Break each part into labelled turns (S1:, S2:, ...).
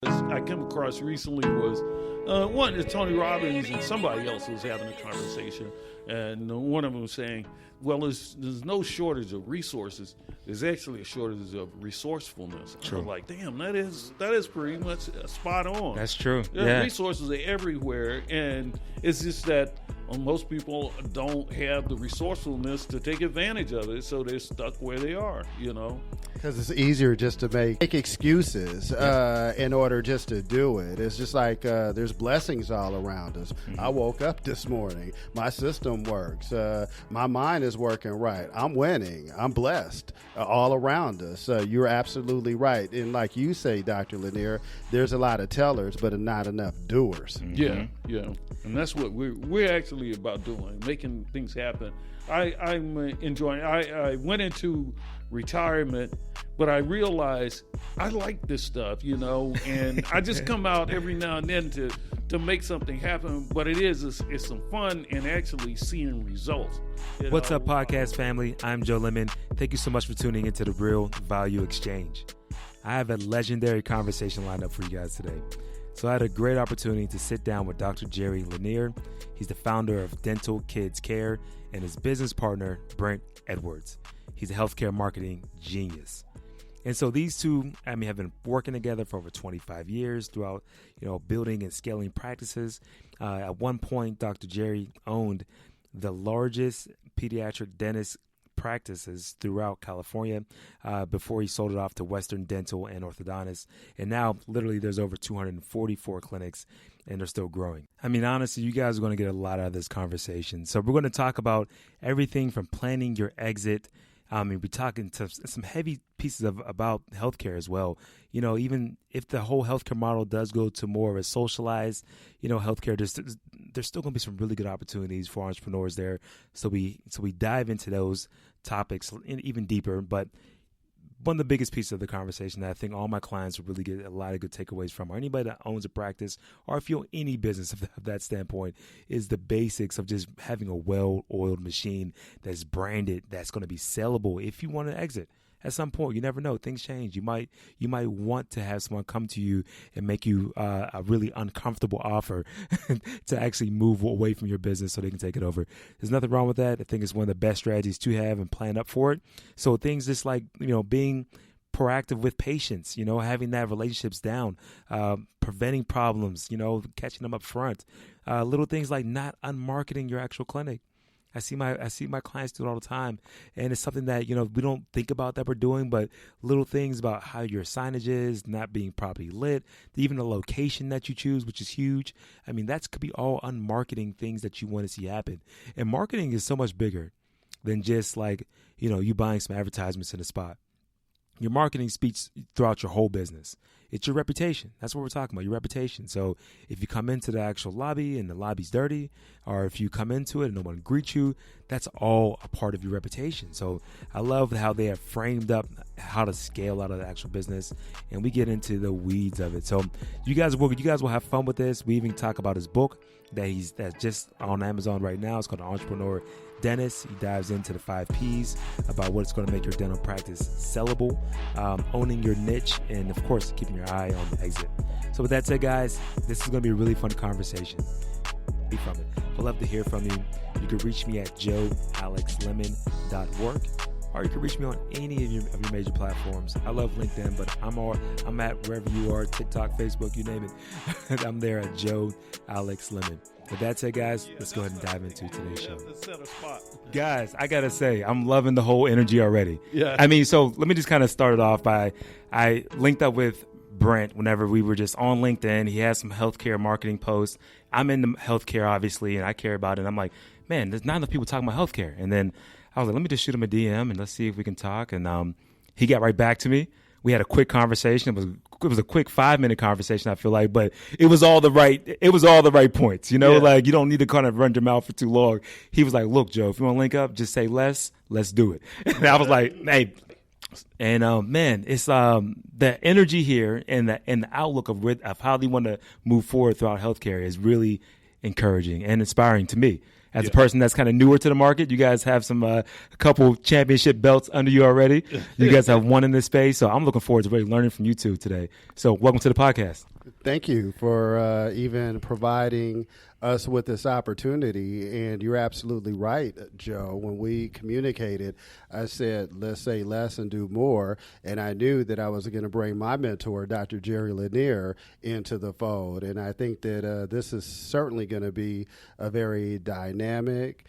S1: I came across recently was one is Tony Robbins and somebody else was having a conversation, and one of them was saying, well, there's no shortage of resources. There's actually a shortage of resourcefulness.
S2: True.
S1: I was like, damn, that is pretty much spot on.
S2: That's true. Yeah.
S1: Resources are everywhere, and it's just that most people don't have the resourcefulness to take advantage of it, so they're stuck where they are, you know.
S3: Because it's easier just to make excuses in order just to do it. It's just like there's blessings all around us. Mm-hmm. I woke up this morning. My system works. My mind is working right. I'm winning. I'm blessed all around us. You're absolutely right. And like you say, Dr. Lanier, there's a lot of tellers, but not enough doers.
S1: Mm-hmm. Yeah. And that's what we're actually about doing, making things happen. I'm enjoying. I went into retirement, but I realized I like this stuff, you know, and I just come out every now and then to make something happen. But it's some fun and actually seeing results.
S2: What's up, podcast family? I'm Joe Lemon. Thank you so much for tuning into the Real Value Exchange. I have a legendary conversation lined up for you guys today. So I had a great opportunity to sit down with Dr. Jerry Lanier. He's the founder of Dental Kids Kare, and his business partner, Brent Edwards. He's a healthcare marketing genius. And so these two, have been working together for over 25 years throughout, building and scaling practices. At one point, Dr. Jerry owned the largest pediatric dentist practices throughout California before he sold it off to Western Dental and Orthodentist. And now literally there's over 244 clinics and they're still growing. I mean, honestly, you guys are going to get a lot out of this conversation. So we're going to talk about everything from planning your exit. We're talking to some heavy pieces about healthcare as well. Even if the whole healthcare model does go to more of a socialized, healthcare, there's still going to be some really good opportunities for entrepreneurs there. So we dive into those topics even deeper. But one of the biggest pieces of the conversation that I think all my clients will really get a lot of good takeaways from, or anybody that owns a practice, or if you're any business of that standpoint, is the basics of just having a well-oiled machine that's branded, that's going to be sellable if you want to exit. At some point, you never know. Things change. You might want to have someone come to you and make you a really uncomfortable offer to actually move away from your business so they can take it over. There's nothing wrong with that. I think it's one of the best strategies to have and plan up for it. So things just like, being proactive with patients, having that relationships down, preventing problems, catching them up front, little things like not unmarketing your actual clinic. I see my clients do it all the time, and it's something that we don't think about that we're doing, but little things about how your signage is not being properly lit, even the location that you choose, which is huge. I mean, that could be all unmarketing things that you want to see happen. And marketing is so much bigger than just like you buying some advertisements in a spot. Your marketing speaks throughout your whole business. It's your reputation. That's what we're talking about, your reputation. So if you come into the actual lobby and the lobby's dirty, or if you come into it and no one greets you, that's all a part of your reputation. So I love how they have framed up how to scale out of the actual business, and we get into the weeds of it. So you guys will have fun with this. We even talk about his book that's just on Amazon right now. It's called Entrepreneur Dentist. He dives into the 5 Ps about what's going to make your dental practice sellable, owning your niche, and of course, keeping your eye on the exit. So with that said, guys, this is going to be a really fun conversation. From it. I'd love to hear from you. You can reach me at joealexlemon.org, or you can reach me on any of your major platforms. I love LinkedIn, but I'm at wherever you are, TikTok, Facebook, you name it. I'm there at Joe Alex Lemon. With that said, guys, let's go ahead and dive into today's show. Guys, I got to say, I'm loving the whole energy already.
S1: Yeah.
S2: I mean, so let me just kind of start it off by, I linked up with Brent whenever we were just on LinkedIn. He has some healthcare marketing posts. I'm in the healthcare, obviously, and I care about it. And I'm like, man, there's not enough people talking about healthcare. And then I was like, let me just shoot him a DM and let's see if we can talk. And he got right back to me. We had a quick conversation. It was a quick 5-minute conversation, I feel like, but it was all the right points,
S1: Yeah.
S2: Like you don't need to kind of run your mouth for too long. He was like, look, Joe, if you want to link up, just say less, let's do it. And I was like, hey, and man, it's the energy here and the outlook of how they want to move forward throughout healthcare is really encouraging and inspiring to me. As a person that's kind of newer to the market, you guys have a couple championship belts under you already. You guys have one in this space. So I'm looking forward to really learning from you two today. So welcome to the podcast.
S3: Thank you for even providing us with this opportunity. And you're absolutely right, Joe. When we communicated, I said, let's say less and do more. And I knew that I was going to bring my mentor, Dr. Jerry Lanier, into the fold. And I think that this is certainly going to be a very dynamic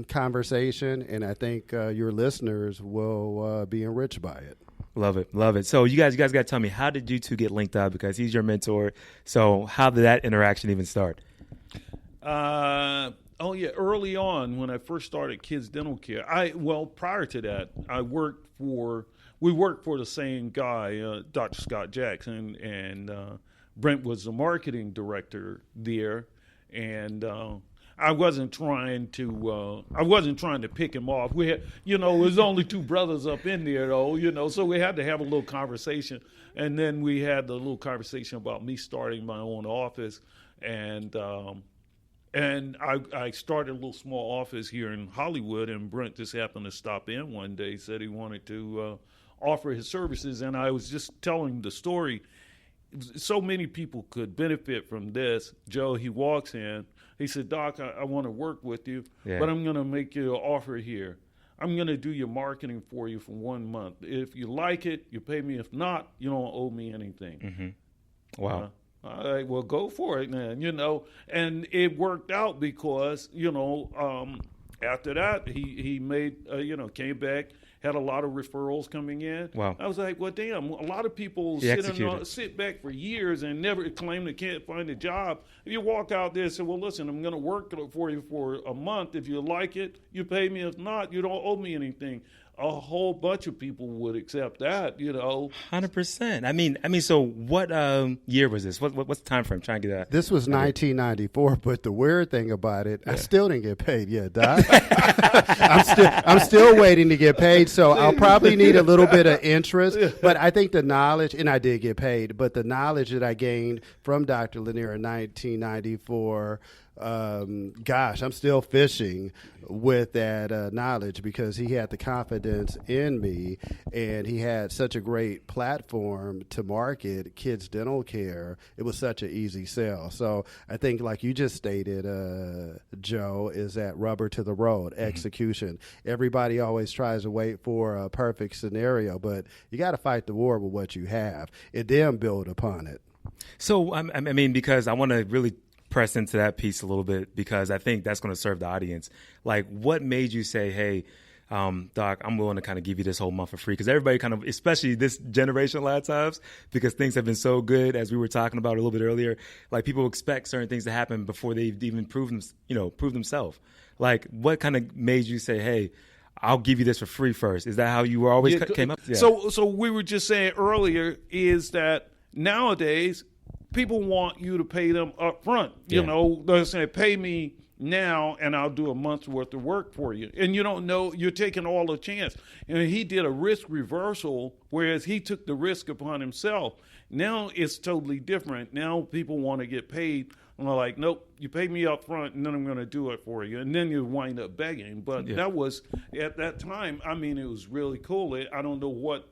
S3: conversation. And I think your listeners will be enriched by it.
S2: Love it. Love it. So you guys got to tell me, how did you two get linked up? Because he's your mentor. So how did that interaction even start?
S1: Early on when I first started Kids Dental Care, prior to that, we worked for the same guy, Dr. Scott Jackson, and Brent was the marketing director there, and I wasn't trying to pick him off. We had, it was only two brothers up in there though, so we had to have a little conversation. And then we had the little conversation about me starting my own office. And I started a little small office here in Hollywood, and Brent just happened to stop in one day, said he wanted to offer his services. And I was just telling the story. So many people could benefit from this. Joe, he walks in. He said, Doc, I want to work with you, but I'm going to make you an offer here. I'm going to do your marketing for you for 1 month. If you like it, you pay me. If not, you don't owe me anything.
S2: Mm-hmm. Wow.
S1: All right, well, go for it, man, And it worked out because, after that, he made, came back, had a lot of referrals coming in.
S2: Wow.
S1: I was like, well, damn, a lot of people sit back for years and never claim they can't find a job. If you walk out there and say, well, listen, I'm going to work for you for a month. If you like it, you pay me. If not, you don't owe me anything. A whole bunch of people would accept that,
S2: 100%. I mean, so what year was this? What's the time frame? Trying to get that.
S3: This was 1994, but the weird thing about it, I still didn't get paid yet, Doc. I'm still waiting to get paid, so I'll probably need a little bit of interest. But I think the knowledge, and I did get paid, but the knowledge that I gained from Dr. Lanier in 1994. I'm still fishing with that knowledge because he had the confidence in me, and he had such a great platform to market Kids Dental Care. It was such an easy sell. So I think, like you just stated, Joe, is that rubber to the road, execution. Everybody always tries to wait for a perfect scenario, but you got to fight the war with what you have and then build upon it.
S2: So, because I want to really press into that piece a little bit, because I think that's going to serve the audience. Like, what made you say, hey, Doc, I'm willing to kind of give you this whole month for free? Because everybody kind of, especially this generation a lot of times, because things have been so good, as we were talking about a little bit earlier, like people expect certain things to happen before they've even prove themselves. Like, what kind of made you say, hey, I'll give you this for free first? Is that how you were always came up? Yeah.
S1: So we were just saying earlier is that nowadays people want you to pay them up front. They're saying, pay me now and I'll do a month's worth of work for you. And you don't know, you're taking all the chance. And he did a risk reversal, whereas he took the risk upon himself. Now it's totally different. Now people want to get paid. And they're like, nope, you pay me up front and then I'm going to do it for you. And then you wind up begging. But that was, at that time, it was really cool. I don't know what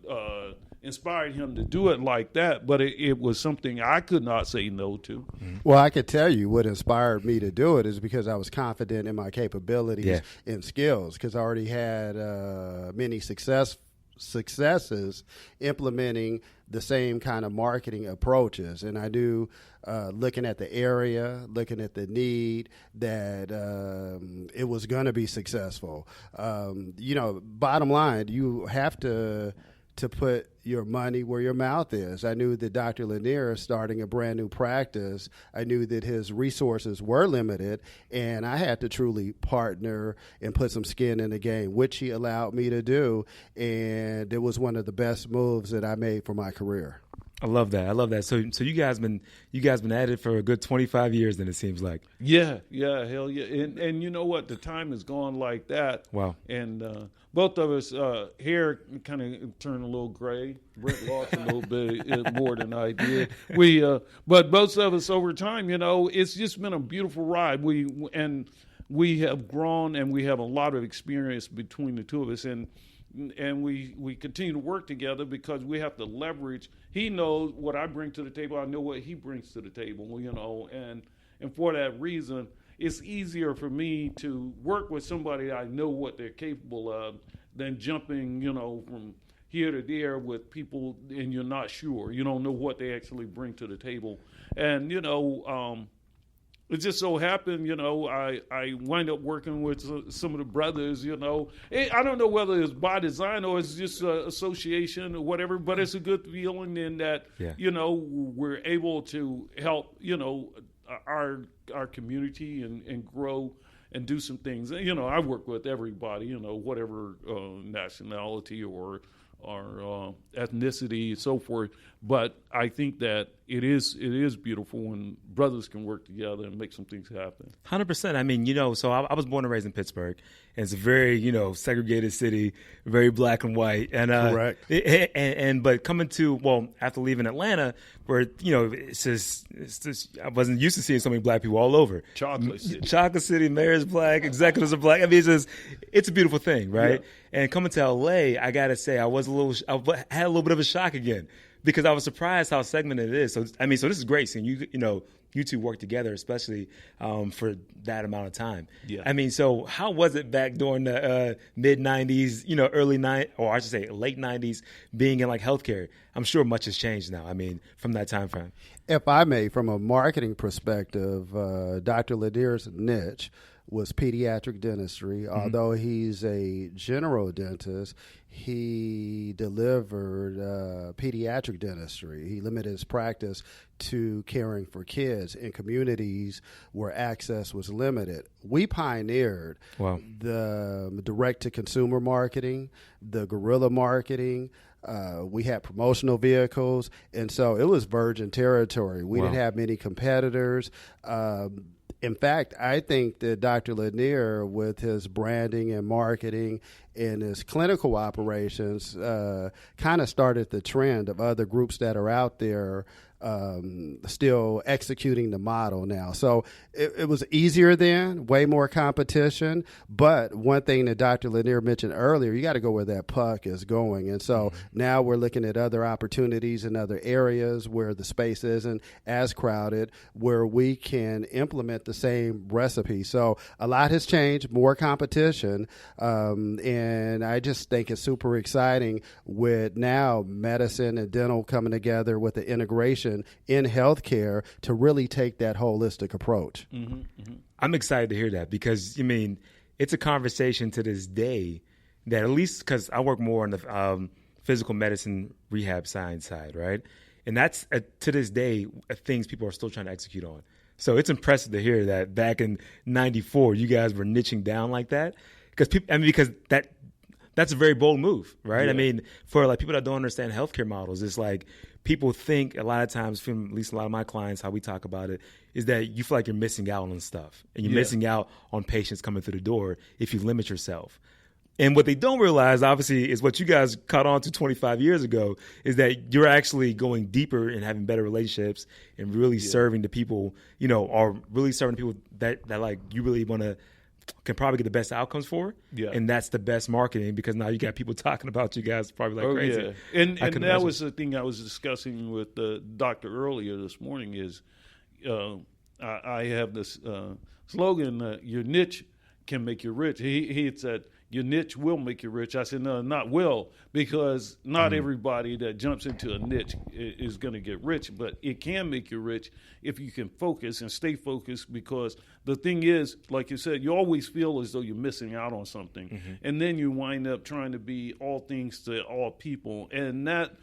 S1: inspired him to do it like that, but it was something I could not say no to.
S3: Well, I could tell you what inspired me to do it is because I was confident in my capabilities and skills, because I already had many successes implementing the same kind of marketing approaches. And I knew, looking at the area, looking at the need, that it was going to be successful. Bottom line, you have to put your money where your mouth is. I knew that Dr. Lanier, starting a brand new practice, I knew that his resources were limited, and I had to truly partner and put some skin in the game, which he allowed me to do, and it was one of the best moves that I made for my career.
S2: I love that. So you guys been at it for a good 25 years, then, it seems like.
S1: Yeah, hell yeah. And you know what? The time has gone like that.
S2: Wow.
S1: And both of us, hair kind of turned a little gray. Brent lost a little bit more than I did. But both of us over time, it's just been a beautiful ride. we have grown and we have a lot of experience between the two of us, and we continue to work together because we have to leverage. He knows what I bring to the table. I know what he brings to the table, and for that reason, it's easier for me to work with somebody I know what they're capable of than jumping, from here to there with people and you're not sure. You don't know what they actually bring to the table. And, it just so happened, I wind up working with some of the brothers, I don't know whether it's by design or it's just association or whatever, but it's a good feeling in that, we're able to help, our community and grow and do some things. I work with everybody, whatever nationality or ethnicity and so forth. But I think that it is beautiful when brothers can work together and make some things happen.
S2: 100%. I mean, so I was born and raised in Pittsburgh, and it's a very, segregated city, very black and white. And
S3: correct.
S2: But coming to, after leaving Atlanta, where, it's just I wasn't used to seeing so many black people all over.
S1: Chocolate
S2: City, mayor's black, executives are black. I mean, it's a beautiful thing, right? Yeah. And coming to LA, I got to say, I had a little bit of a shock again, because I was surprised how segmented it is. So this is great seeing you two work together, especially for that amount of time. Yeah. I mean, so how was it back during the mid '90s, late '90s, being in like healthcare? I'm sure much has changed now. I mean, from that time frame.
S3: If I may, from a marketing perspective, Dr. Lanier's niche was pediatric dentistry. Mm-hmm. Although he's a general dentist, he delivered pediatric dentistry. He limited his practice to caring for kids in communities where access was limited. We pioneered the direct-to-consumer marketing, the guerrilla marketing. We had promotional vehicles, and so it was virgin territory. We didn't have many competitors. In fact, I think that Dr. Lanier, with his branding and marketing and his clinical operations, kind of started the trend of other groups that are out there still executing the model now. So it was easier then, way more competition. But one thing that Dr. Lanier mentioned earlier, you got to go where that puck is going. And so now we're looking at other opportunities in other areas where the space isn't as crowded, where we can implement the same recipe. So a lot has changed, more competition. And I just think it's super exciting with now medicine and dental coming together with the integration in healthcare to really take that holistic approach.
S2: Mm-hmm, mm-hmm. I'm excited to hear that because, it's a conversation to this day that, at least because I work more on the physical medicine rehab science side, right? And that's, to this day, things people are still trying to execute on. So it's impressive to hear that back in '94, you guys were niching down like that. Because that's a very bold move, right? Yeah. I mean, for like people that don't understand healthcare models, it's like people think a lot of times, from at least a lot of my clients, how we talk about it, is that you feel like you're missing out on stuff. And you're missing out on patients coming through the door if you limit yourself. And what they don't realize, obviously, is what you guys caught on to 25 years ago, is that you're actually going deeper and having better relationships and really serving the people, or really serving the people that like you really want to can probably get the best outcomes for. Yeah. And that's the best marketing, because now you got people talking about you guys probably like crazy.
S1: Yeah. And that was the thing I was discussing with the doctor earlier this morning is I have this slogan, your niche can make you rich. He had said, your niche will make you rich. I said, no, not will, because not everybody that jumps into a niche is going to get rich, but it can make you rich if you can focus and stay focused, because the thing is, like you said, you always feel as though you're missing out on something, and then you wind up trying to be all things to all people, and that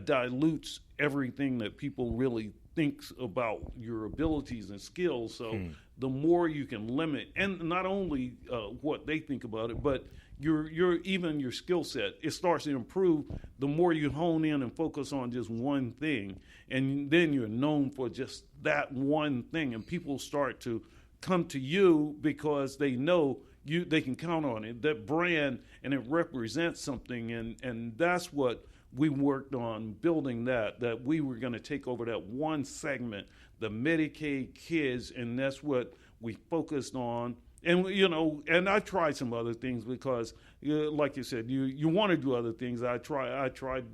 S1: dilutes everything that people really thinks about your abilities and skills. So the more you can limit, and not only what they think about it, but your skill set, it starts to improve the more you hone in and focus on just one thing, and then you're known for just that one thing, and people start to come to you because they know they can count on it, that brand, and it represents something, and that's what we worked on building, that we were going to take over that one segment, the Medicaid kids, and that's what we focused on. And and I tried some other things because, like you said, you want to do other things. I tried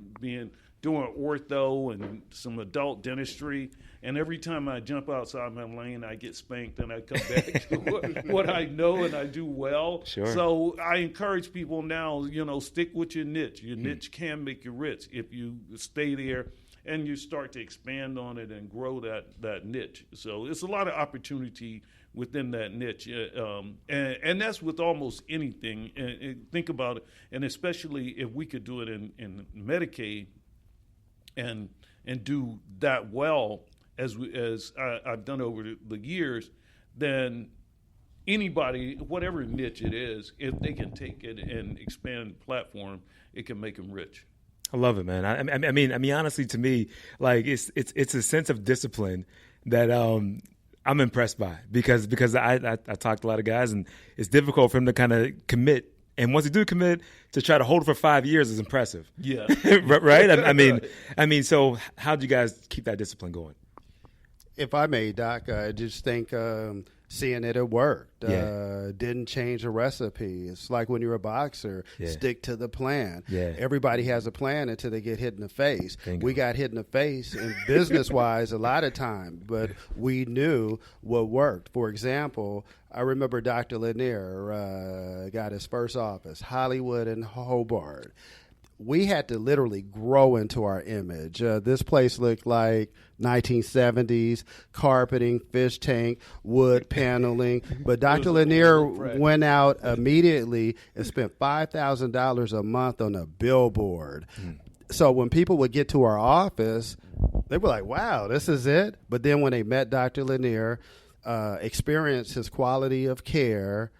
S1: doing ortho and some adult dentistry, and every time I jump outside my lane, I get spanked, and I come back to what I know and I do well.
S2: Sure.
S1: So I encourage people now, stick with your niche. Your niche can make you rich if you stay there and you start to expand on it and grow that niche. So it's a lot of opportunity within that niche, and that's with almost anything. And think about it, and especially if we could do it in Medicaid, and do that well as I've done over the years, then anybody, whatever niche it is, if they can take it and expand the platform, it can make them rich.
S2: I love it, man. I mean, honestly, to me, like it's a sense of discipline that I'm impressed by because I talked to a lot of guys, and it's difficult for them to kind of commit. And once they do commit, to try to hold it for 5 years is impressive.
S1: Yeah.
S2: Right? I mean, so how do you guys keep that discipline going?
S3: If I may, Doc, I just think seeing it worked.
S2: Yeah.
S3: Didn't change the recipe. It's like when you're a boxer, stick to the plan.
S2: Yeah.
S3: Everybody has a plan until they get hit in the face.
S2: Bingo.
S3: We got hit in the face, and business-wise, a lot of time, but we knew what worked. For example, I remember Dr. Lanier got his first office, Hollywood and Hobart. We had to literally grow into our image. This place looked like 1970s, carpeting, fish tank, wood paneling. But Dr. Lanier went out immediately and spent $5,000 a month on a billboard. So when people would get to our office, they were like, wow, this is it. But then when they met Dr. Lanier, experienced his quality of care,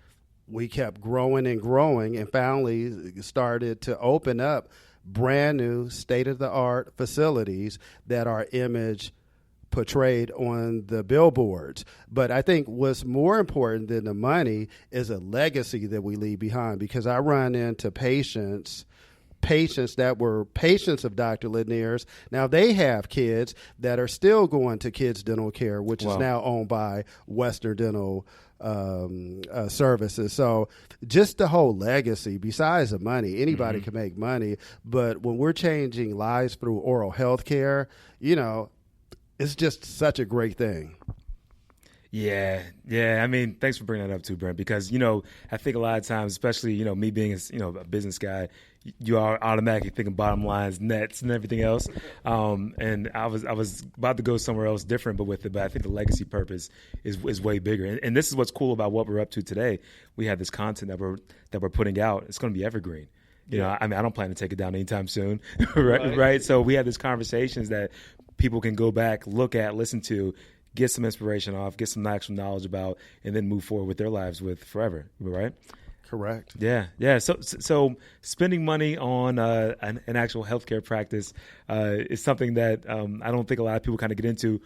S3: we kept growing and growing, and finally started to open up brand new state-of-the-art facilities that our image portrayed on the billboards. But I think what's more important than the money is a legacy that we leave behind, because I run into patients that were patients of Dr. Lanier's. Now they have kids that are still going to Kids Dental Care, which is now owned by Western Dental Services. So just the whole legacy, besides the money, anybody can make money. But when we're changing lives through oral health care, it's just such a great thing.
S2: Yeah. I mean, thanks for bringing that up too, Brent, because, I think a lot of times, especially, me being a business guy, you are automatically thinking bottom lines, nets, and everything else. And I was about to go somewhere else different, but I think the legacy purpose is way bigger. And this is what's cool about what we're up to today. We have this content that we're putting out. It's going to be evergreen. I don't plan to take it down anytime soon, right? So we have these conversations that people can go back, look at, listen to, get some inspiration off, get some actual knowledge about, and then move forward with their lives with forever, right?
S3: Correct.
S2: Yeah. So spending money on an actual healthcare practice is something that I don't think a lot of people kind of get into.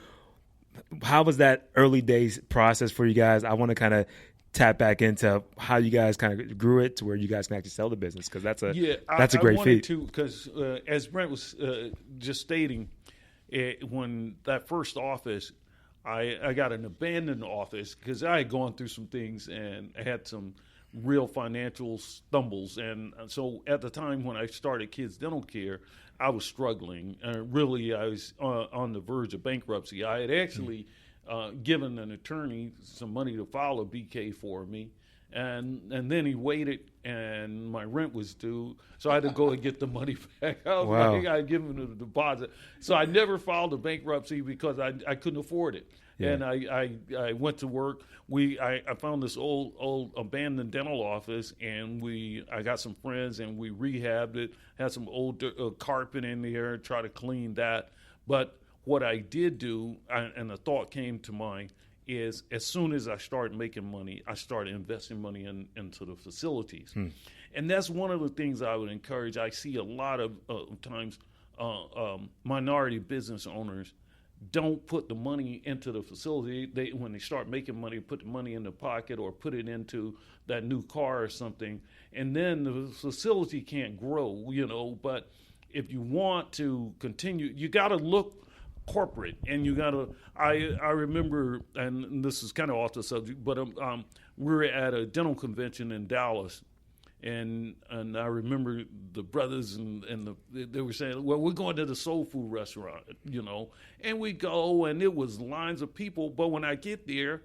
S2: How was that early days process for you guys? I want to kind of tap back into how you guys kind of grew it to where you guys can actually sell the business, because that's a great feat.
S1: Because as Brent was just stating, when that first office, I got an abandoned office because I had gone through some things and I had some real financial stumbles. And so at the time when I started Kids Dental Care, I was struggling. Really, I was on the verge of bankruptcy. I had actually given an attorney some money to file a BK for me. And then he waited, and my rent was due, so I had to go and get the money back. I had given him a deposit. So I never filed a bankruptcy because I couldn't afford it. Yeah. And I went to work. I found this old abandoned dental office, and I got some friends, and we rehabbed it, had some old carpet in there, try to clean that. But what I did do, and the thought came to mind, is as soon as I started making money, I started investing money into the facilities. And that's one of the things I would encourage. I see a lot of times minority business owners don't put the money into the facility. When they start making money, put the money in the pocket or put it into that new car or something, and then the facility can't grow, But if you want to continue, you got to look corporate, and you got to. I remember, and this is kind of off the subject, but we were at a dental convention in Dallas. And I remember the brothers and they were saying, well, we're going to the soul food restaurant, and we go, and it was lines of people. But when I get there,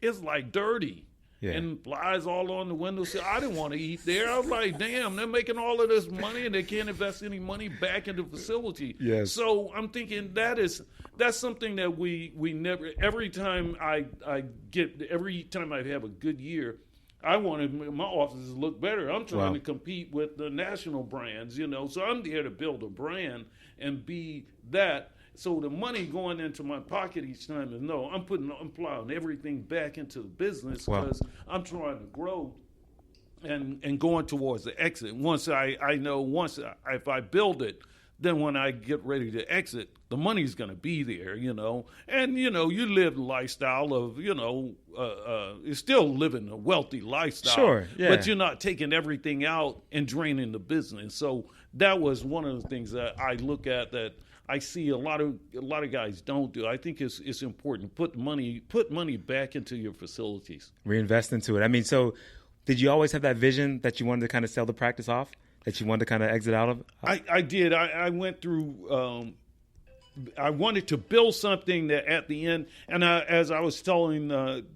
S1: it's like dirty. Yeah. And flies all on the windowsill. I didn't want to eat there. I was like, damn, they're making all of this money and they can't invest any money back into the facility.
S2: Yes.
S1: So I'm thinking that's something that we never, every time I have a good year, I wanted my offices to look better. I'm trying to compete with the national brands, So I'm there to build a brand and be that. So the money going into my pocket each time is no. I'm plowing everything back into the business because I'm trying to grow and going towards the exit. Once I know if I build it, then when I get ready to exit, the money's going to be there, And, you live the lifestyle of, you're still living a wealthy lifestyle.
S2: Sure, yeah.
S1: But you're not taking everything out and draining the business. So that was one of the things that I look at that I see a lot of guys don't do. I think it's important. Put money back into your facilities.
S2: Reinvest into it. I mean, so did you always have that vision that you wanted to kind of sell the practice off? That you wanted to kind of exit out of?
S1: I did. I went through. I wanted to build something that at the end, and as I was telling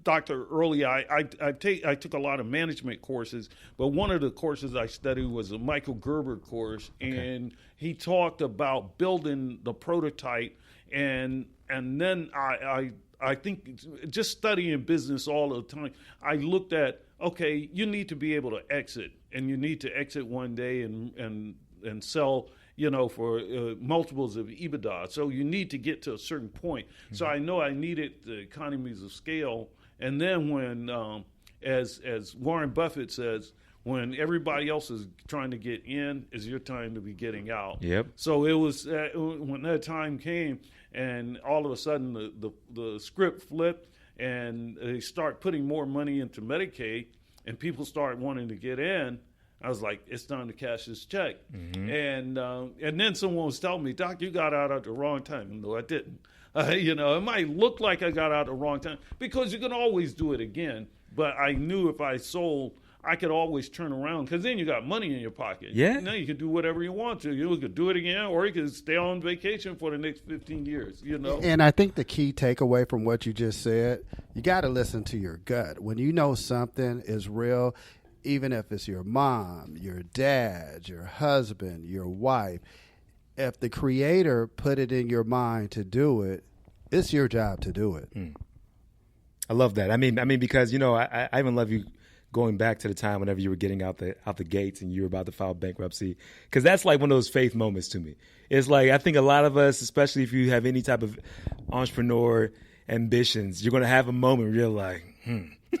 S1: Dr. earlier, I took a lot of management courses, but one of the courses I studied was a Michael Gerber course, and he talked about building the prototype, and then I think just studying business all the time, I looked at, okay, you need to be able to exit, and you need to exit one day and sell, for multiples of EBITDA. So you need to get to a certain point. Mm-hmm. So I know I needed the economies of scale. And then when, as Warren Buffett says, when everybody else is trying to get in, is your time to be getting out.
S2: Yep.
S1: So it was when that time came, and all of a sudden the script flipped, and they start putting more money into Medicaid, and people start wanting to get in. I was like, it's time to cash this check. Mm-hmm. And then someone was telling me, Doc, you got out at the wrong time. No, I didn't. It might look like I got out at the wrong time because you can always do it again. But I knew if I sold, I could always turn around because then you got money in your pocket.
S2: Yeah.
S1: Now you can do whatever you want to. You could do it again, or you could stay on vacation for the next 15 years,
S3: And I think the key takeaway from what you just said, you got to listen to your gut. When you know something is real, even if it's your mom, your dad, your husband, your wife, if the creator put it in your mind to do it, it's your job to do it.
S2: I love that. I mean, because, I even love you going back to the time whenever you were getting out the gates and you were about to file bankruptcy, because that's like one of those faith moments to me. It's like, I think a lot of us, especially if you have any type of entrepreneur ambitions, you're going to have a moment where you're like,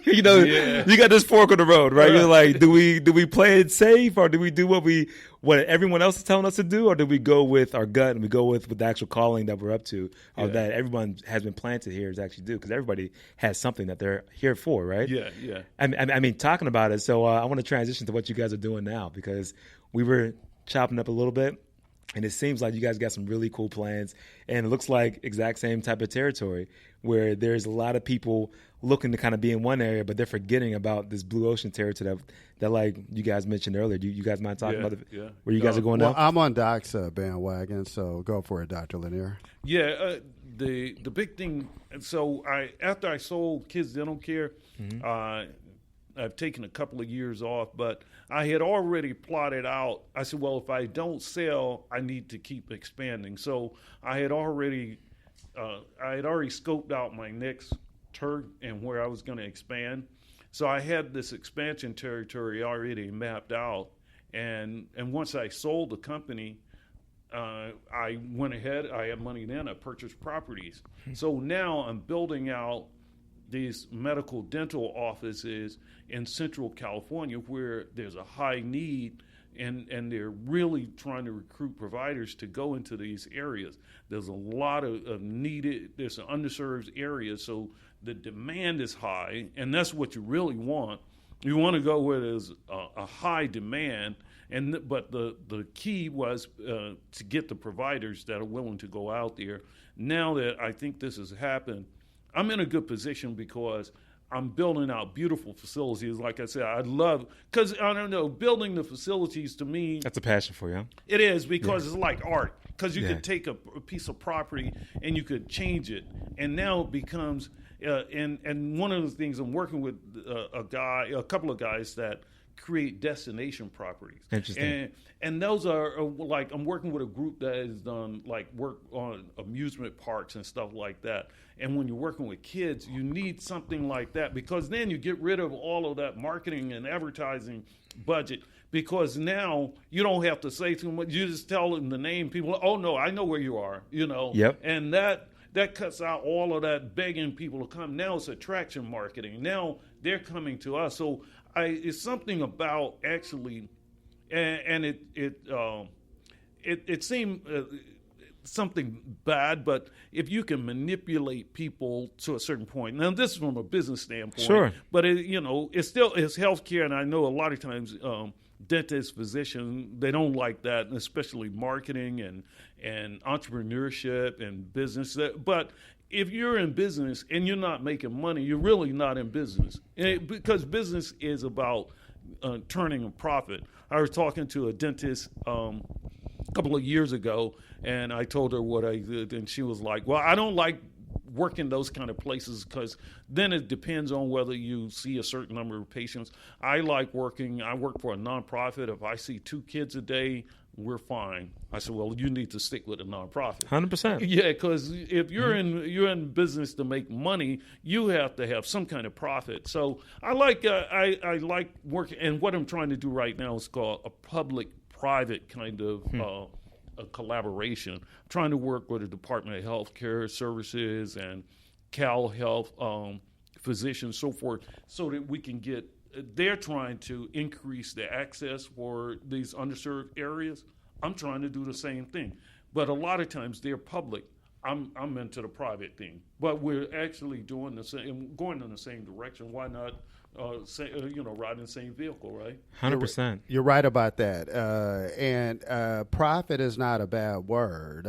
S2: you got this fork in the road, right? You're like, do we play it safe, or do we do what everyone else is telling us to do, or do we go with our gut and we go with the actual calling that we're up to, or that everyone has been planted here to actually do? Because everybody has something that they're here for, right?
S1: Yeah, yeah.
S2: I mean, talking about it, so I want to transition to what you guys are doing now, because we were chopping up a little bit, and it seems like you guys got some really cool plans, and it looks like exact same type of territory where there's a lot of people looking to kind of be in one area, but they're forgetting about this blue ocean territory that like you guys mentioned earlier. Do you guys mind talking about where you guys are going now?
S3: I'm on Doc's bandwagon, so go for it, Dr. Lanier.
S1: Yeah, the big thing. So after I sold Kids Dental Care, I've taken a couple of years off, but I had already plotted out. I said, well, if I don't sell, I need to keep expanding. So I had already scoped out my next turf and where I was going to expand. So I had this expansion territory already mapped out. And once I sold the company, I went ahead. I had money then. I purchased properties. So now I'm building out these medical dental offices in Central California where there's a high need, and they're really trying to recruit providers to go into these areas. There's a lot of needed, there's an underserved area, so the demand is high, and that's what you really want. You want to go where there's a high demand, But the key was to get the providers that are willing to go out there. Now that I think this has happened, I'm in a good position because I'm building out beautiful facilities. Like I said, I love, because I don't know, building the facilities to me.
S2: That's a passion for you, huh?
S1: It is, because it's like art. Because you could take a piece of property and you could change it. And now it becomes, and one of the things I'm working with a couple of guys that create destination properties.
S2: Interesting.
S1: And those are like, I'm working with a group that has done like work on amusement parks and stuff like that. And when you're working with kids, you need something like that, because then you get rid of all of that marketing and advertising budget, because now you don't have to say too much. You just tell them the name. People, oh no, I know where you are,
S2: Yep.
S1: And that cuts out all of that begging people to come. Now it's attraction marketing. Now they're coming to us. So it's something about actually, and it seemed something bad, but if you can manipulate people to a certain point. Now this is from a business standpoint,
S2: sure,
S1: but it's healthcare, and I know a lot of times dentists, physicians, they don't like that, especially marketing and entrepreneurship and business. But if you're in business and you're not making money, you're really not in business, because business is about turning a profit. I was talking to a dentist a couple of years ago, and I told her what I did, and she was like, well, I don't like working those kind of places, because then it depends on whether you see a certain number of patients. I work for a nonprofit. If I see 2 kids a day, we're fine. I said, well, you need to stick with a nonprofit.
S2: 100%.
S1: Yeah, because if you're in business to make money, you have to have some kind of profit. So I like working, and what I'm trying to do right now is called a public-private kind of a collaboration. I'm trying to work with the Department of Healthcare Services and Cal Health physicians, so forth, so that we can get. They're trying to increase the access for these underserved areas. I'm trying to do the same thing, but a lot of times they're public. I'm into the private thing, but we're actually doing the same, going in the same direction. Why not? Ride in the same vehicle, right?
S2: 100%.
S3: You're right about that. And profit is not a bad word.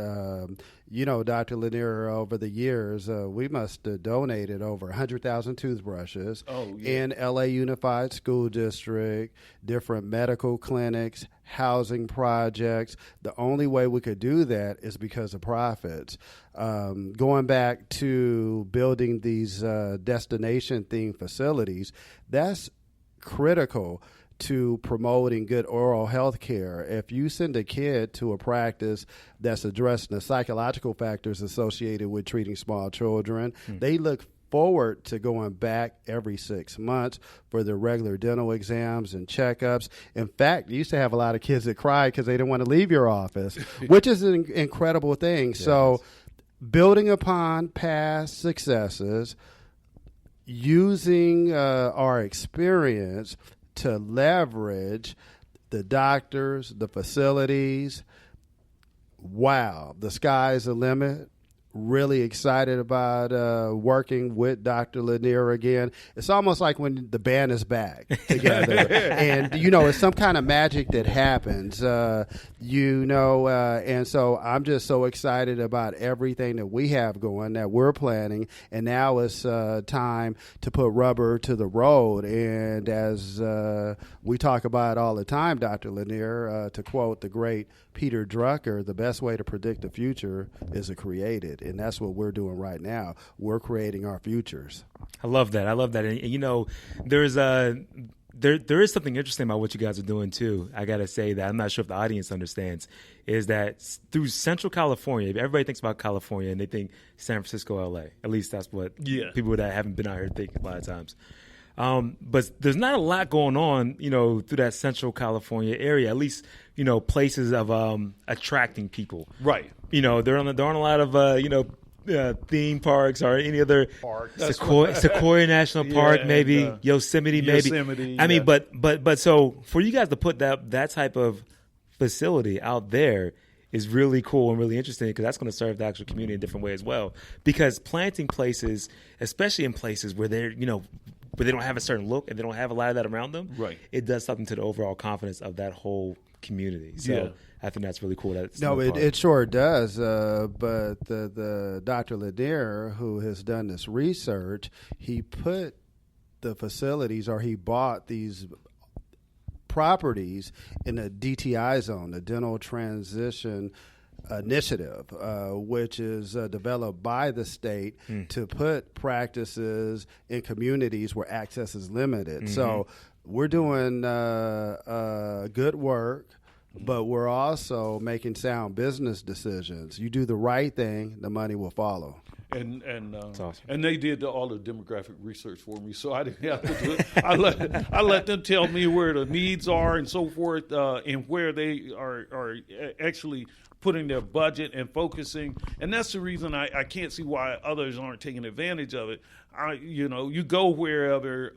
S3: Dr. Lanier, over the years, we must have donated over 100,000 toothbrushes in LA Unified School District, different medical clinics, housing projects. The only way we could do that is because of profits. Going back to building these destination-themed facilities, that's critical to promoting good oral health care. If you send a kid to a practice that's addressing the psychological factors associated with treating small children, they look forward to going back every 6 months for their regular dental exams and checkups. In fact, you used to have a lot of kids that cried because they didn't want to leave your office, which is an incredible thing. Yes. So building upon past successes, using our experience to leverage the doctors, the facilities. Wow, the sky's the limit. Really excited about working with Dr. Lanier again. It's almost like when the band is back together. And, it's some kind of magic that happens, and so I'm just so excited about everything that we have going, that we're planning. And now it's time to put rubber to the road. And as we talk about all the time, Dr. Lanier, to quote the great Peter Drucker, the best way to predict the future is to create it. And that's what we're doing right now. We're creating our futures.
S2: I love that. And there is something interesting about what you guys are doing too. I got to say that I'm not sure if the audience understands, is that through Central California, everybody thinks about California and they think San Francisco, LA. At least that's what people that haven't been out here think a lot of times. But there's not a lot going on, through that Central California area, at least, places of attracting people.
S1: Right.
S2: There aren't a lot of, theme parks or any other Sequoia National Park, maybe Yosemite, maybe. I mean, but so for you guys to put that type of facility out there is really cool and really interesting, because that's going to serve the actual community in a different way as well. Because planting places, especially in places where they're, where they don't have a certain look and they don't have a lot of that around them,
S1: right,
S2: it does something to the overall confidence of that whole community. So
S1: Yeah.
S2: I think that's really cool. That's
S3: No, it sure does. But the Dr. Lanier, who has done this research, he put the facilities, or he bought these properties in a DTI zone, the Dental Transition Initiative, which is developed by the state to put practices in communities where access is limited. So we're doing good work, but we're also making sound business decisions. You do the right thing, the money will follow.
S1: And
S2: awesome.
S1: and they did all the demographic research for me, so I didn't have to do it. I let them tell me where the needs are and so forth, and where they are actually putting their budget and focusing. And that's the reason I can't see why others aren't taking advantage of it. You go wherever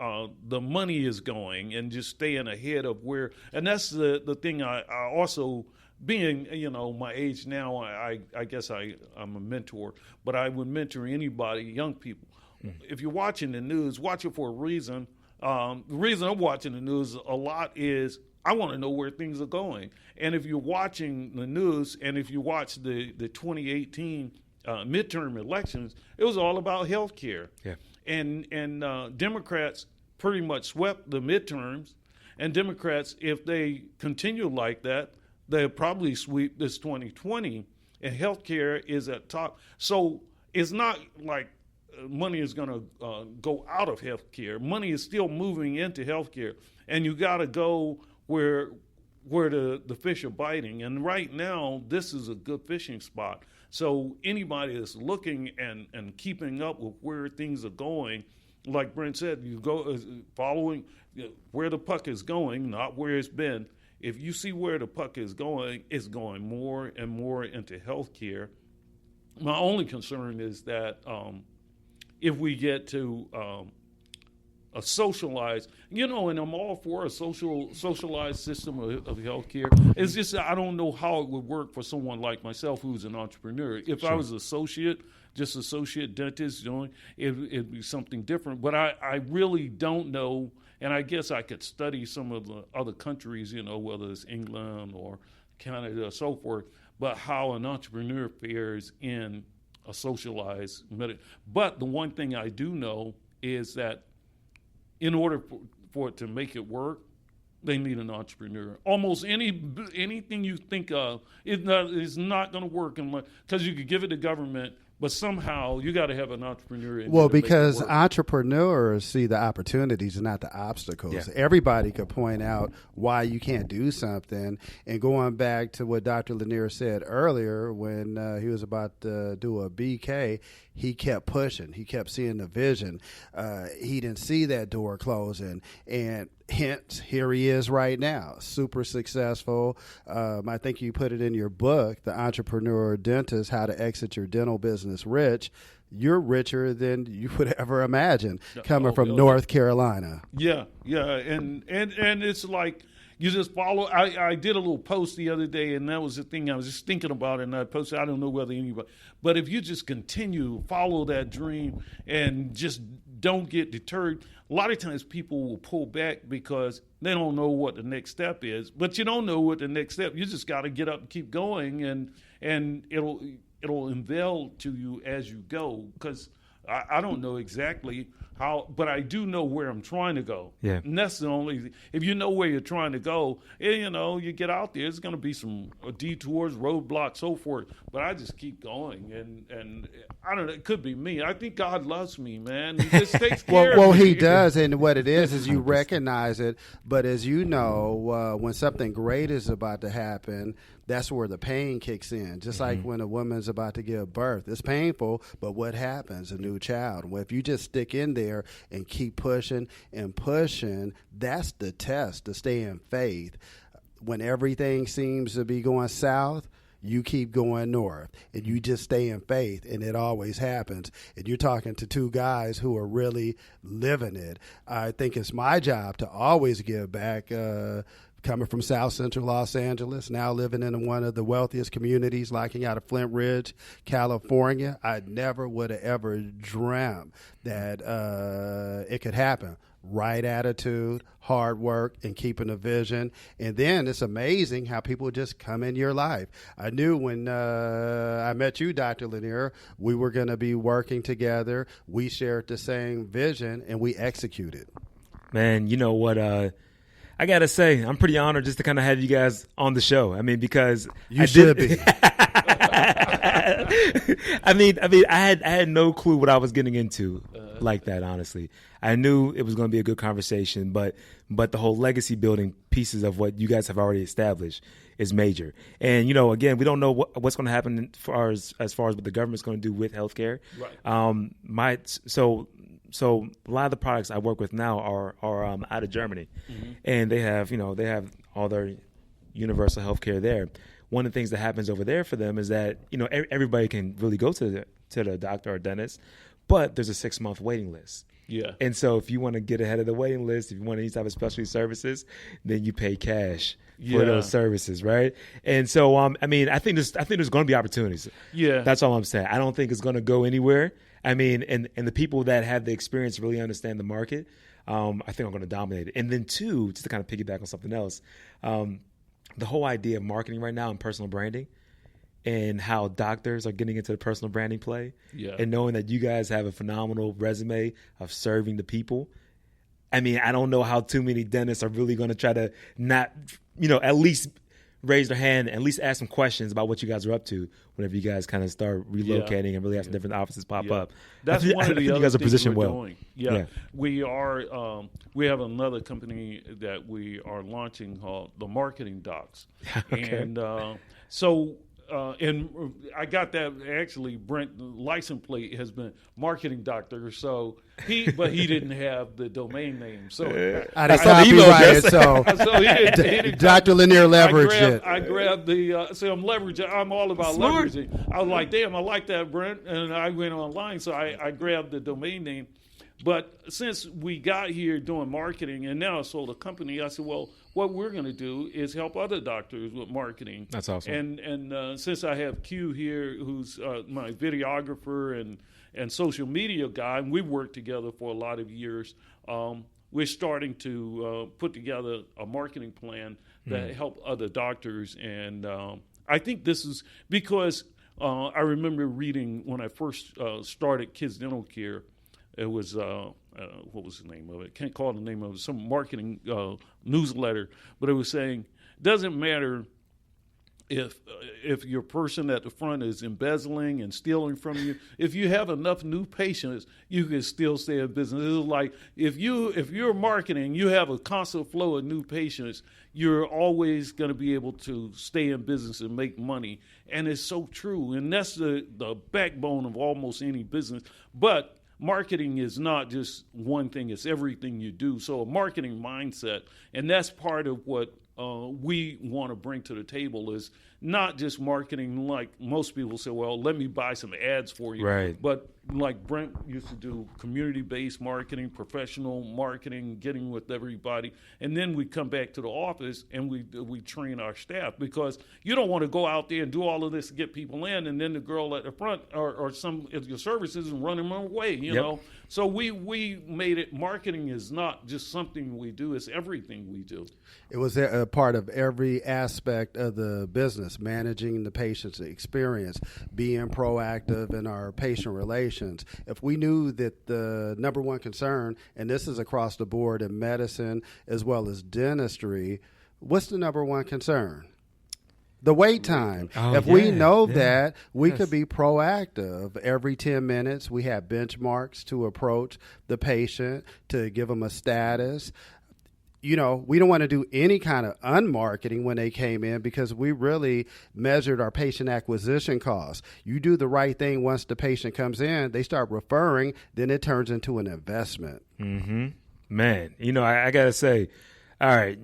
S1: the money is going and just staying ahead of where. And that's the thing I also. Being, my age now, I guess I'm a mentor, but I would mentor anybody, young people. If you're watching the news, watch it for a reason. The reason I'm watching the news a lot is I want to know where things are going. And if you're watching the news, and if you watch the 2018 midterm elections, it was all about health care.
S2: Yeah.
S1: And Democrats pretty much swept the midterms, and Democrats, if they continue like that, they'll probably sweep this 2020, and healthcare is at top. So it's not like money is going to go out of healthcare. Money is still moving into healthcare, and you got to go where the fish are biting. And right now, this is a good fishing spot. So anybody that's looking and keeping up with where things are going, like Brent said, you go following where the puck is going, not where it's been. If you see where the puck is going, it's going more and more into healthcare. My only concern is that if we get to a socialized, and I'm all for a socialized system of healthcare. It's just I don't know how it would work for someone like myself who's an entrepreneur. If I was associate dentist, it'd be something different. But I really don't know. And I guess I could study some of the other countries, whether it's England or Canada or so forth, but how an entrepreneur fares in a socialized medicine. But the one thing I do know is that in order for it to make it work, they need an entrepreneur. Almost anything you think of is not going to work because you could give it to government, but somehow you got to have an entrepreneur.
S3: Well, because entrepreneurs see the opportunities and not the obstacles. Yeah. Everybody could point out why you can't do something. And going back to what Dr. Lanier said earlier, when he was about to do a BK, he kept pushing. He kept seeing the vision. He didn't see that door closing. And hence, here he is right now, super successful. I think you put it in your book, The Entrepreneur Dentist, How to Exit Your Dental Business Rich. You're richer than you would ever imagine coming from North Carolina.
S1: Yeah, and it's like you just follow. I did a little post the other day, and that was the thing I was just thinking about, and I posted. I don't know whether anybody, but if you just continue, follow that dream, and just don't get deterred. A lot of times people will pull back because they don't know what the next step is. But you don't know what the next step. You just got to get up and keep going, and it'll unveil to you as you go. Because I don't know exactly how, but I do know where I'm trying to go.
S2: Yeah.
S1: And that's the only. If you know where you're trying to go, you get out there. There's going to be some detours, roadblocks, so forth. But I just keep going, and I don't know. It could be me. I think God loves me, man. He just takes care of me.
S3: Well, He does, and what it is you recognize it. But as you know, when something great is about to happen, that's where the pain kicks in. Just like when a woman's about to give birth, it's painful. But what happens? A new child. Well, if you just stick in there and keep pushing and pushing, that's the test to stay in faith. When everything seems to be going south, you keep going north, and you just stay in faith, and it always happens. And you're talking to two guys who are really living it. I think it's my job to always give back. Coming from South Central Los Angeles, now living in one of the wealthiest communities, like out of Flint Ridge, California, I never would have ever dreamt that it could happen. right attitude, hard work, and keeping a vision. And then it's amazing how people just come in your life. I knew when I met you, Dr. Lanier, we were going to be working together. We shared the same vision, and we executed.
S2: Man, you know what? I got to say, I'm pretty honored just to kind of have you guys on the show. I mean, because
S3: you should be.
S2: I had no clue what I was getting into like that, honestly. I knew it was going to be a good conversation, but the whole legacy building pieces of what you guys have already established is major. And, you know, again, we don't know what's going to happen as far as what the government's going to do with healthcare.
S1: Right.
S2: So a lot of the products I work with now are out of Germany, and they have all their universal healthcare there. One of the things that happens over there for them is that, you know, everybody can really go to the doctor or dentist, but there's a 6-month waiting list.
S1: Yeah.
S2: And so if you want to get ahead of the waiting list, if you want any type of specialty services, then you pay cash for those services, right? And so I think there's going to be opportunities.
S1: Yeah.
S2: That's all I'm saying. I don't think it's going to go anywhere. I mean, and the people that have the experience really understand the market, I think are going to dominate it. And then two, just to kind of piggyback on something else, the whole idea of marketing right now and personal branding and how doctors are getting into the personal branding play and knowing that you guys have a phenomenal resume of serving the people. I mean, I don't know how too many dentists are really going to try to not, you know, at least raise their hand and at least ask some questions about what you guys are up to whenever you guys kind of start relocating and really have some different offices pop up.
S1: That's one of the other things we're doing.
S2: Yeah.
S1: We are. We have another company that we are launching called the Marketing Docs, and and I got that actually. Brent, the license plate has been Marketing Doctor, so he didn't have the domain name. So
S3: I copyrighted. So
S1: he
S3: Dr. Lanier leveraged it.
S1: I grabbed the. I'm leveraging. I'm all about leveraging. I was like, damn, I like that, Brent, and I went online, so I grabbed the domain name. But since we got here doing marketing and now I sold a company, I said, well, what we're going to do is help other doctors with marketing.
S2: That's awesome.
S1: And since I have Q here, who's my videographer and social media guy, and we've worked together for a lot of years, we're starting to put together a marketing plan that help other doctors. And I think this is because I remember reading when I first started Kids Dental Care. It was, what was the name of it? Can't call the name of it. Some marketing newsletter. But it was saying, doesn't matter if your person at the front is embezzling and stealing from you. If you have enough new patients, you can still stay in business. It's like if you're marketing, you have a constant flow of new patients, you're always going to be able to stay in business and make money. And it's so true. And that's the backbone of almost any business. But marketing is not just one thing, it's everything you do. So a marketing mindset, and that's part of what we want to bring to the table is not just marketing like most people say, well, let me buy some ads for you.
S2: Right.
S1: But like Brent used to do community-based marketing, professional marketing, getting with everybody. And then we come back to the office and we train our staff because you don't want to go out there and do all of this to get people in and then the girl at the front or some of your services and run them away, you know. So we made it, marketing is not just something we do, it's everything we do.
S3: It was a part of every aspect of the business, managing the patient's experience, being proactive in our patient relations. If we knew that the number one concern, and this is across the board in medicine as well as dentistry, what's the number one concern? The wait time. If we know that, we could be proactive. Every 10 minutes, we have benchmarks to approach the patient to give them a status. You know, we don't want to do any kind of unmarketing when they came in because we really measured our patient acquisition costs. You do the right thing once the patient comes in, they start referring, then it turns into an investment.
S2: Mm-hmm. Man, you know, I got to say, all right,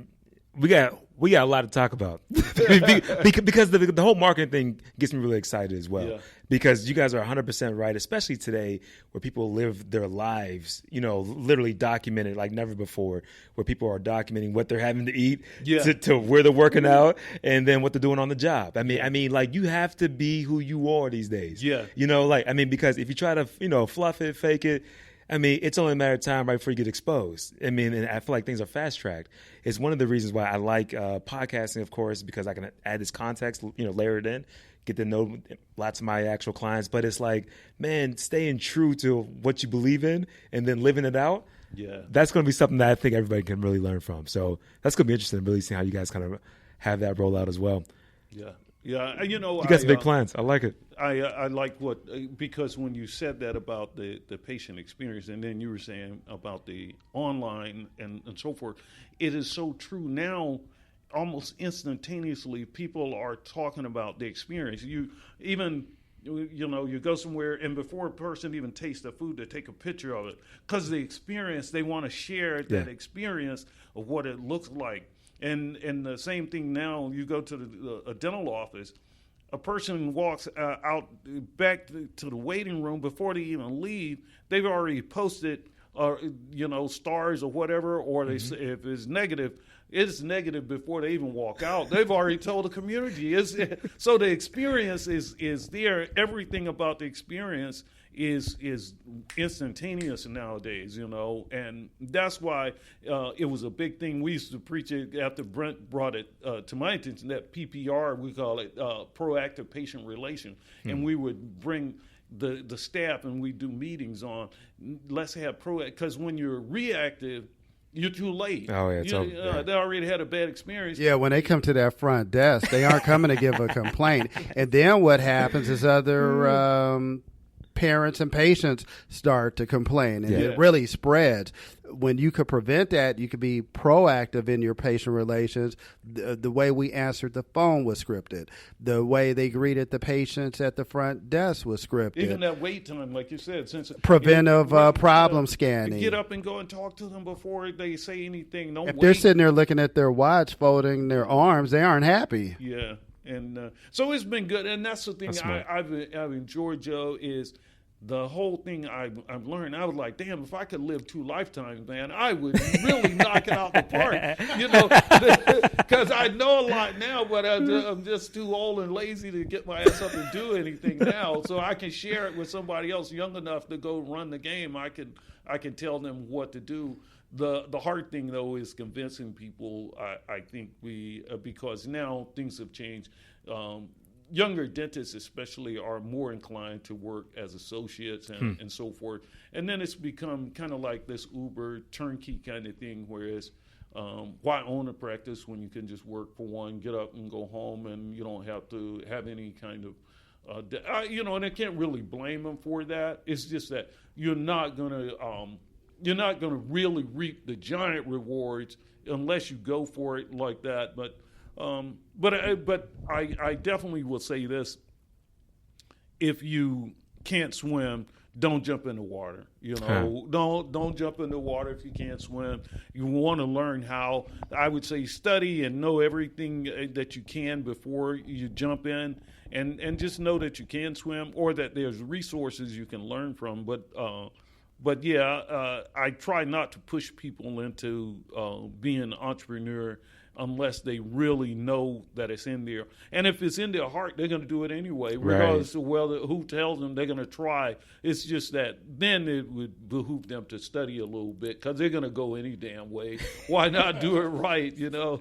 S2: we got a lot to talk about because the whole marketing thing gets me really excited as well. Yeah. Because you guys are 100% right, especially today where people live their lives, you know, literally documented like never before, where people are documenting what they're having to eat to where they're working out and then what they're doing on the job. I mean, like you have to be who you are these days.
S1: Yeah.
S2: You know, like, I mean, because if you try to, you know, fluff it, fake it, I mean, it's only a matter of time right before you get exposed. I mean, and I feel like things are fast-tracked. It's one of the reasons why I like podcasting, of course, because I can add this context, layer it in, get to know lots of my actual clients. But it's like, man, staying true to what you believe in and then living it out.
S1: Yeah,
S2: that's going to be something that I think everybody can really learn from. So that's going to be interesting, really seeing how you guys kind of have that roll out as well.
S1: Yeah. Yeah, you
S2: got some big plans. I like it.
S1: I like because when you said that about the patient experience, and then you were saying about the online and so forth, it is so true now. Almost instantaneously, people are talking about the experience. You go somewhere, and before a person even tastes the food, they take a picture of it because the experience, they want to share that experience of what it looks like. And the same thing now, you go to a dental office, a person walks out back to the waiting room before they even leave, they've already posted, stars or whatever, or they say if it's negative before they even walk out. They've already told the community. So the experience is there. Everything about the experience is instantaneous nowadays, and that's why it was a big thing. We used to preach it after Brent brought it to my attention, that PPR, we call it proactive patient relation, and we would bring the staff and we do meetings on, let's have because when you're reactive, you're too late.
S2: Oh, yeah, it's over.
S1: They already had a bad experience.
S3: Yeah, when they come to that front desk, they aren't coming to give a complaint. And then what happens is other parents and patients start to complain, and it really spreads. When you could prevent that, you could be proactive in your patient relations. The way we answered the phone was scripted. The way they greeted the patients at the front desk was scripted.
S1: Even that wait time, like you said, since
S3: preventive problem scanning.
S1: Get up and go and talk to them before they say anything. Don't
S3: if
S1: wait.
S3: They're sitting there looking at their watch, folding their arms, they aren't happy.
S1: Yeah, and so it's been good, and that's the thing I've enjoyed, Joe, is the whole thing I've learned. I was like, damn, if I could live 2 lifetimes, man, I would really knock it out the park, because I know a lot now, but I'm just too old and lazy to get my ass up and do anything now. So I can share it with somebody else young enough to go run the game. I can tell them what to do. The hard thing, though, is convincing people. I think because now things have changed. Younger dentists especially are more inclined to work as associates and so forth. And then it's become kind of like this Uber turnkey kind of thing, whereas why own a practice when you can just work for one, get up and go home, and you don't have to have any kind of, and I can't really blame them for that. It's just that you're not gonna really reap the giant rewards unless you go for it like that. But I definitely will say this: if you can't swim, don't jump in the water. Don't jump in the water if you can't swim. You want to learn how. I would say study and know everything that you can before you jump in, and just know that you can swim or that there's resources you can learn from. But I try not to push people into being an entrepreneur unless they really know that it's in there. And if it's in their heart, they're going to do it anyway, regardless of who tells them. They're going to try. It's just that then it would behoove them to study a little bit, because they're going to go any damn way. Why not do it right, So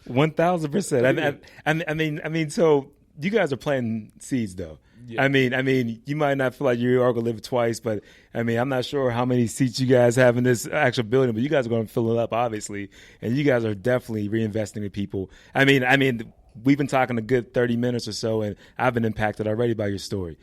S2: 1,000%. I mean, so you guys are planting seeds, though. Yeah. I mean, you might not feel like you are going to live twice, but I'm not sure how many seats you guys have in this actual building, but you guys are going to fill it up, obviously, and you guys are definitely reinvesting in people. I mean, we've been talking a good 30 minutes or so, and I've been impacted already by your story.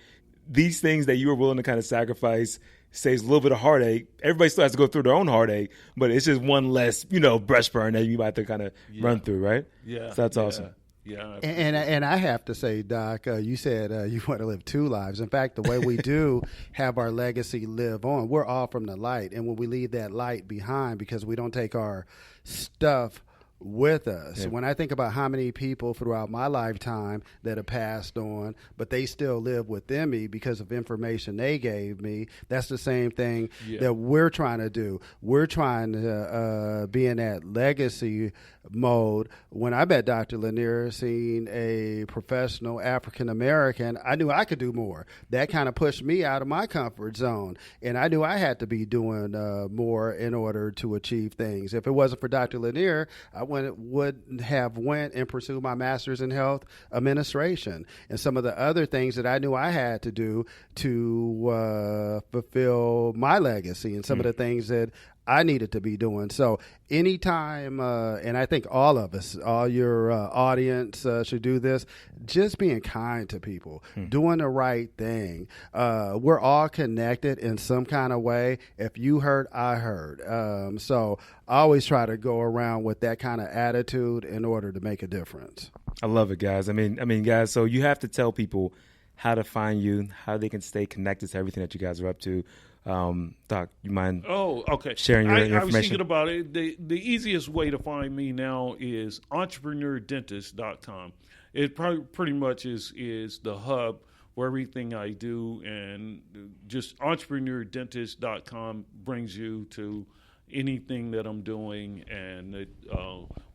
S2: These things that you were willing to kind of sacrifice saves a little bit of heartache. Everybody still has to go through their own heartache, but it's just one less, brush burn that you might have to kind of run through, right?
S1: Yeah.
S2: So that's awesome.
S1: Yeah,
S3: and I have to say, Doc, you said you want to live 2 lives. In fact, the way we do have our legacy live on, we're all from the light. And when we leave that light behind, because we don't take our stuff with us. When I think about how many people throughout my lifetime that have passed on, but they still live within me because of information they gave me, that's the same thing that we're trying to do. We're trying to be in that legacy mode. When I met Dr. Lanier, seeing a professional African American, I knew I could do more. That kind of pushed me out of my comfort zone, and I knew I had to be doing more in order to achieve things. If it wasn't for Dr. Lanier, I wouldn't have went and pursued my master's in health administration and some of the other things that I knew I had to do to fulfill my legacy and some of the things that I needed to be doing. So anytime, and I think all of us, all your audience should do this, just being kind to people, doing the right thing. We're all connected in some kind of way. If you heard, I heard. So I always try to go around with that kind of attitude in order to make a difference.
S2: I love it, guys. I mean, guys, so you have to tell people how to find you, how they can stay connected to everything that you guys are up to. Doc, you mind sharing your information?
S1: I was thinking about it. The easiest way to find me now is entrepreneurdentist.com. It pretty much is the hub for everything I do, and just entrepreneurdentist.com brings you to anything that I'm doing and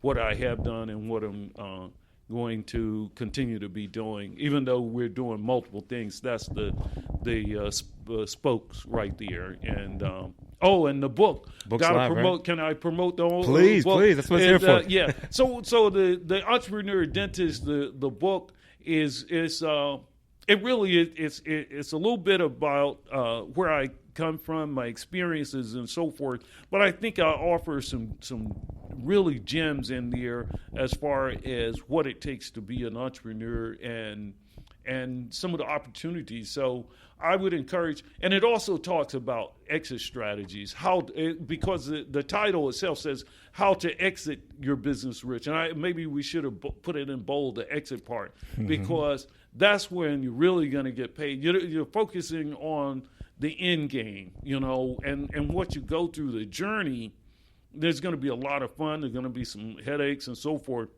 S1: what I have done and what I'm going to continue to be doing. Even though we're doing multiple things, that's the spokes right there. And and the book.
S2: Book's
S1: Gotta
S2: live,
S1: promote.
S2: right?
S1: Can I promote the whole
S2: Please,
S1: book?
S2: please. That's what it's here for.
S1: Yeah. So the Entrepreneur Dentist, the book is it really is it's a little bit about where I come from, my experiences and so forth. But I think I offer some really gems in there as far as what it takes to be an entrepreneur and some of the opportunities. So I would encourage, and it also talks about exit strategies, because the title itself says how to exit your business rich. And maybe we should have put it in bold, the exit part, because that's when you're really going to get paid. You're focusing on the end game, and what you go through the journey. There's going to be a lot of fun. There's going to be some headaches and so forth.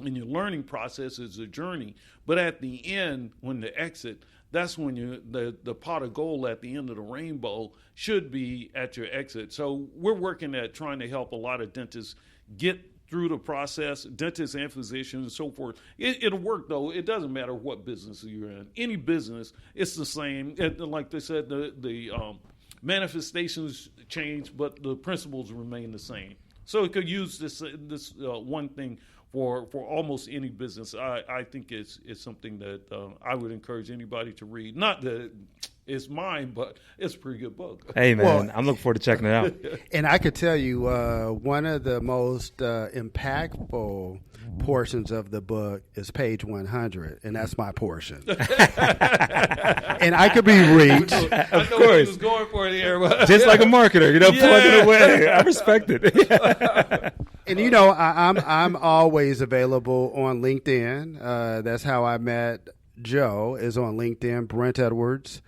S1: And your learning process is a journey. But at the end, when the exit, that's when the pot of gold at the end of the rainbow should be at your exit. So we're working at trying to help a lot of dentists get through the process, dentists and physicians and so forth. It'll work, though. It doesn't matter what business you're in. Any business, it's the same. Like they said, the manifestations change, but the principles remain the same. So it could use this one thing for almost any business. I think it's something that I would encourage anybody to read. Not that it's mine, but it's a pretty good book.
S2: Hey, man, I'm looking forward to checking it out.
S3: And I could tell you one of the most impactful portions of the book is page 100, and that's my portion. And I could be reached.
S1: Of course. He was going for it here.
S2: Just like a marketer, plugging away. I respect it.
S3: And I'm always available on LinkedIn. That's how I met Joe, is on LinkedIn. Brent Edwards.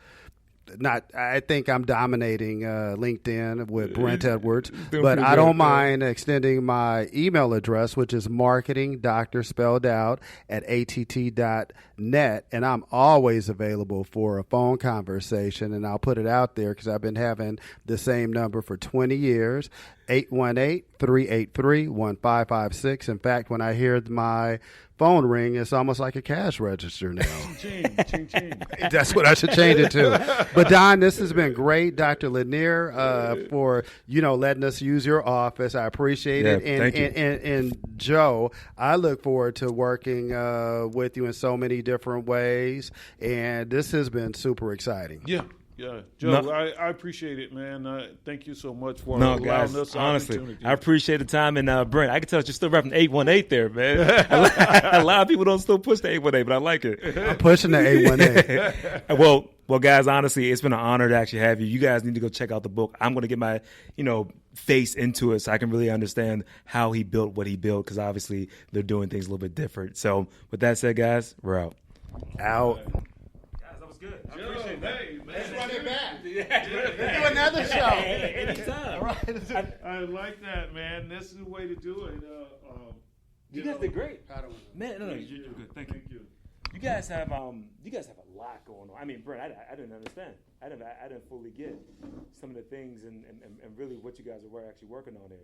S3: I think I'm dominating LinkedIn with Brent Edwards, but I don't mind extending my email address, which is marketingdoctor spelled out at att.net, and I'm always available for a phone conversation, and I'll put it out there because I've been having the same number for 20 years, 818-383-1556. In fact, when I hear my phone ring, it's almost like a cash register now.
S1: Ching, ching, ching.
S3: That's what I should change it to. But Don, this has been great, Dr. Lanier, for letting us use your office. I appreciate it.
S2: Thank you.
S3: And Joe, I look forward to working with you in so many different ways. And this has been super exciting.
S1: Yeah. Yeah, Joe, I appreciate it, man. Thank you so much for allowing us the
S2: honestly,
S1: opportunity.
S2: I appreciate the time. And Brent, I can tell you're still repping 818 there, man. A lot of people don't still push the 818, but I like it.
S3: I'm pushing the 818.
S2: Well, guys, honestly, it's been an honor to actually have you. You guys need to go check out the book. I'm going to get my, face into it so I can really understand how he built what he built, because obviously they're doing things a little bit different. So with that said, guys, we're out.
S3: Out.
S2: Guys, that was good. I
S1: Joe,
S2: appreciate that.
S1: hey, man.
S3: Let's run it back.
S2: Yeah.
S3: Do another show.
S2: Hey, anytime.
S3: All right.
S1: I like that, man. This is the way to do it.
S2: You guys did great.
S3: I don't know.
S2: Man, no,
S1: Thank
S2: you're
S1: you.
S2: good. Thank you.
S1: Thank you.
S2: You guys have a lot going on. I mean, Brent, I didn't understand. I didn't fully get some of the things and really what you guys were actually working on there.